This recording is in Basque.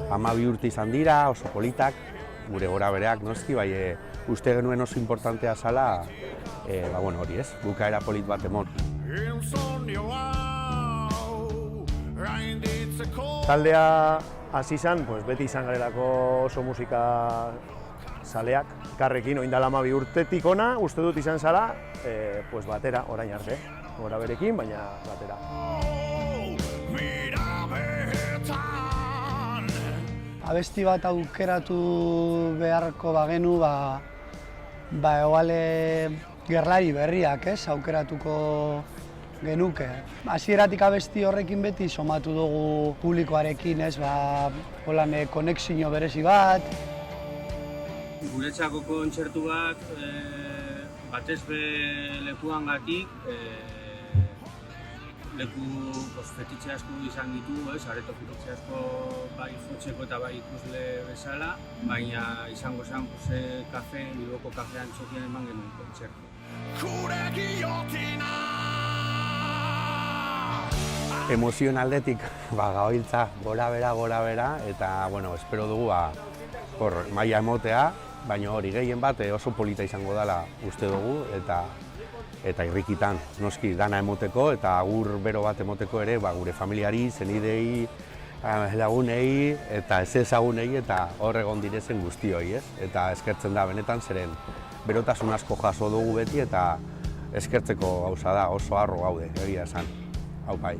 12 urte izan dira, oso politak, gure gora bereak noski, bai uste genuen oso importantea zala, hori ez, bukaera polit bat emon. Taldea hasi izan, beti izan garelako oso musika zaleak, karrekin, oin dela 12 urtetik ona, uste dut izan zala, batera, orain arte, gora berekin, baina batera. Abesti bat aukeratu beharko bagenu, egoale gerlari berriak, aukeratuko genuke. Hasieratik abesti horrekin beti somatu dugu publikoarekin, holan konexio berezi bat. Guretzako kontzertu bat, batez be lekuangatik, leku fetitxe asko izan ditugu, areto fetitxe asko bai jotzeko eta bai ikusle bezala, baina izango zen kafe, Bilboko kafean txokian eman genuen kontzertu. Emozionaldetik gabiltza gora bera, eta espero dugu maila emotea, baina hori gehien bat oso polita izango dela uste dugu, eta irrikitan, noski, dana emoteko eta agur bero bat emoteko ere gure familiari, zenidei, lagunei eta ez ezagunei eta hor egon direzen guztioi, ez? Eta eskertzen da benetan zeren berotasun asko jaso dugu beti eta eskertzeko gauza da, oso harro gaude, egia esan. Hau bai.